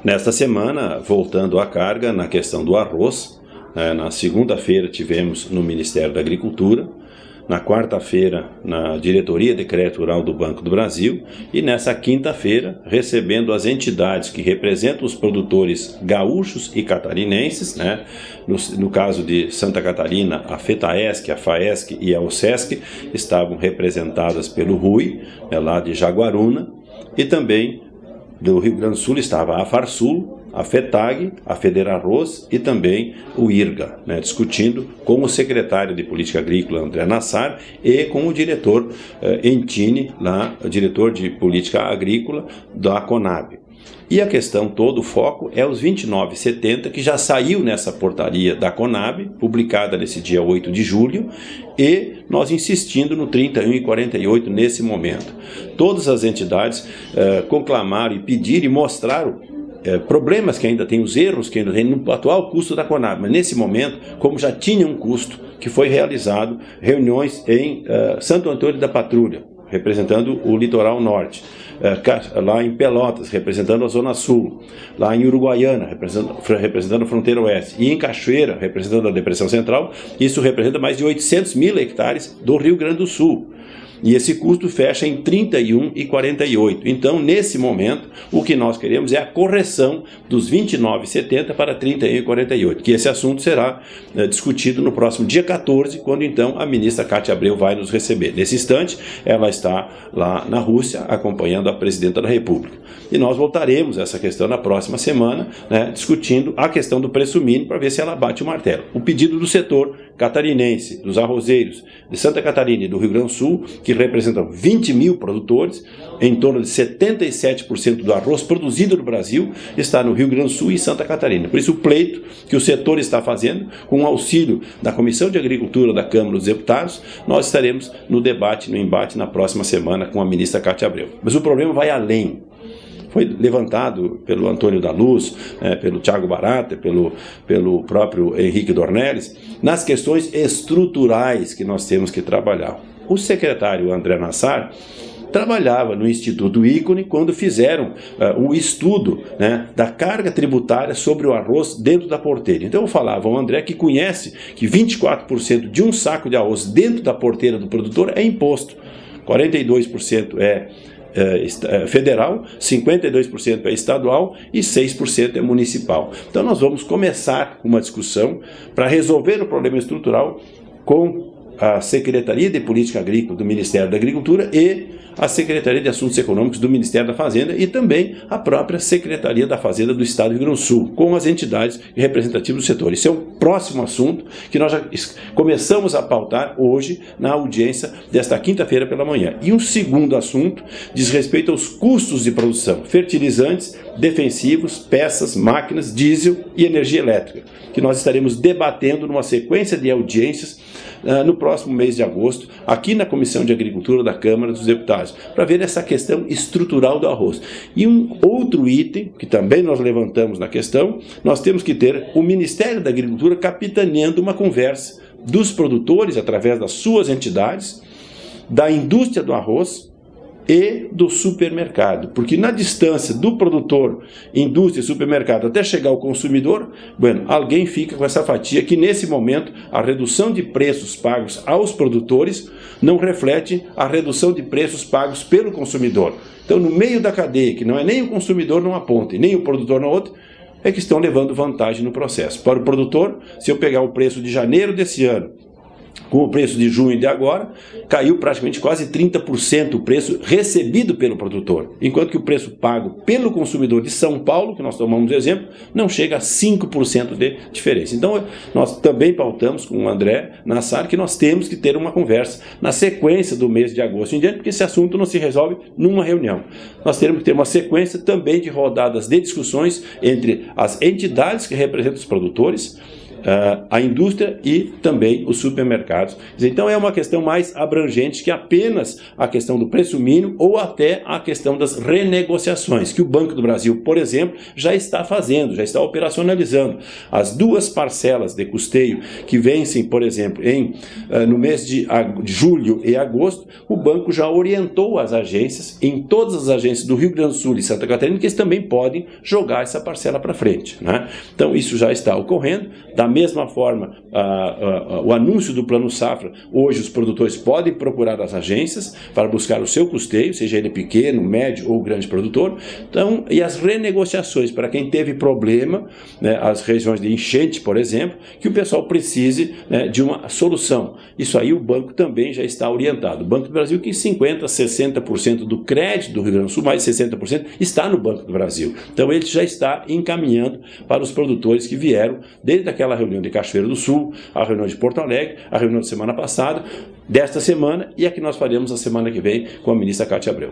Nesta semana, voltando à carga na questão do arroz, na segunda-feira tivemos no Ministério da Agricultura, na quarta-feira na Diretoria de Crédito Rural do Banco do Brasil e nessa quinta-feira recebendo as entidades que representam os produtores gaúchos e catarinenses, no caso de Santa Catarina, a FETAESC, a FAESC e a OSESC estavam representadas pelo RUI, lá de Jaguaruna, e também do Rio Grande do Sul estava a Farsul, a FETAG, a Federarroz e também o IRGA, discutindo com o secretário de Política Agrícola, André Nassar, e com o diretor Entini, lá, o diretor de Política Agrícola da CONAB. E a questão todo, o foco é os 29,70, que já saiu nessa portaria da CONAB, publicada nesse dia 8 de julho, e nós insistindo no 31,48 nesse momento. Todas as entidades conclamaram e pediram e mostraram problemas que ainda tem, os erros que ainda tem no atual custo da CONAB, mas nesse momento, como já tinha um custo que foi realizado, reuniões em Santo Antônio da Patrulha, representando o litoral norte, lá em Pelotas, representando a Zona Sul, lá em Uruguaiana, representando a fronteira oeste, e em Cachoeira, representando a Depressão Central, isso representa mais de 800 mil hectares do Rio Grande do Sul. E esse custo fecha em 31,48. Então, nesse momento, o que nós queremos é a correção dos 29,70 para 31,48, que esse assunto será discutido no próximo dia 14, quando então a ministra Cátia Abreu vai nos receber. Nesse instante, ela está lá na Rússia, acompanhando a presidenta da República. E nós voltaremos a essa questão na próxima semana, discutindo a questão do preço mínimo para ver se ela bate o martelo. O pedido do setor catarinense, dos arrozeiros de Santa Catarina e do Rio Grande do Sul, que representam 20 mil produtores, em torno de 77% do arroz produzido no Brasil está no Rio Grande do Sul e Santa Catarina. Por isso o pleito que o setor está fazendo, com o auxílio da Comissão de Agricultura da Câmara dos Deputados, nós estaremos no debate, no embate na próxima semana com a ministra Cátia Abreu. Mas o problema vai além. Foi levantado pelo Antônio da Luz, pelo Thiago Barata, pelo próprio Henrique Dornelles, nas questões estruturais que nós temos que trabalhar. O secretário André Nassar trabalhava no Instituto Ícone quando fizeram o estudo da carga tributária sobre o arroz dentro da porteira. Então eu falava ao André que conhece que 24% de um saco de arroz dentro da porteira do produtor é imposto, 42% é federal, 52% é estadual e 6% é municipal. Então nós vamos começar uma discussão para resolver o problema estrutural com a Secretaria de Política Agrícola do Ministério da Agricultura e a Secretaria de Assuntos Econômicos do Ministério da Fazenda e também a própria Secretaria da Fazenda do Estado do Rio Grande do Sul, com as entidades representativas do setor. Esse é o próximo assunto que nós já começamos a pautar hoje na audiência desta quinta-feira pela manhã. E um segundo assunto diz respeito aos custos de produção, fertilizantes, defensivos, peças, máquinas, diesel e energia elétrica, que nós estaremos debatendo numa sequência de audiências no próximo mês de agosto, aqui na Comissão de Agricultura da Câmara dos Deputados, para ver essa questão estrutural do arroz. E um outro item, que também nós levantamos na questão, nós temos que ter o Ministério da Agricultura capitaneando uma conversa dos produtores, através das suas entidades, da indústria do arroz e do supermercado, porque na distância do produtor, indústria e supermercado até chegar ao consumidor, alguém fica com essa fatia que nesse momento a redução de preços pagos aos produtores não reflete a redução de preços pagos pelo consumidor. Então no meio da cadeia, que não é nem o consumidor numa ponta e nem o produtor na outra, é que estão levando vantagem no processo. Para o produtor, se eu pegar o preço de janeiro desse ano com o preço de junho de agora, caiu praticamente quase 30% o preço recebido pelo produtor, enquanto que o preço pago pelo consumidor de São Paulo, que nós tomamos de exemplo, não chega a 5% de diferença. Então, nós também pautamos com o André Nassar que nós temos que ter uma conversa na sequência do mês de agosto em diante, porque esse assunto não se resolve numa reunião. Nós teremos que ter uma sequência também de rodadas de discussões entre as entidades que representam os produtores, a indústria e também os supermercados. Então é uma questão mais abrangente que apenas a questão do preço mínimo ou até a questão das renegociações, que o Banco do Brasil, por exemplo, já está fazendo, já está operacionalizando. As duas parcelas de custeio que vencem, por exemplo, no mês de julho e agosto, o banco já orientou as agências, em todas as agências do Rio Grande do Sul e Santa Catarina, que eles também podem jogar essa parcela para frente, né? Então isso já está ocorrendo. Da mesma forma, o anúncio do Plano Safra, hoje os produtores podem procurar as agências para buscar o seu custeio, seja ele pequeno, médio ou grande produtor. Então, e as renegociações para quem teve problema, né, as regiões de enchente, por exemplo, que o pessoal precise, né, de uma solução. Isso aí o banco também já está orientado. O Banco do Brasil, que 50% a 60% do crédito do Rio Grande do Sul, mais de 60%, está no Banco do Brasil. Então ele já está encaminhando para os produtores que vieram desde aquela reunião de Cachoeira do Sul, a reunião de Porto Alegre, a reunião de semana passada, desta semana e a que nós faremos a semana que vem com a ministra Cátia Abreu.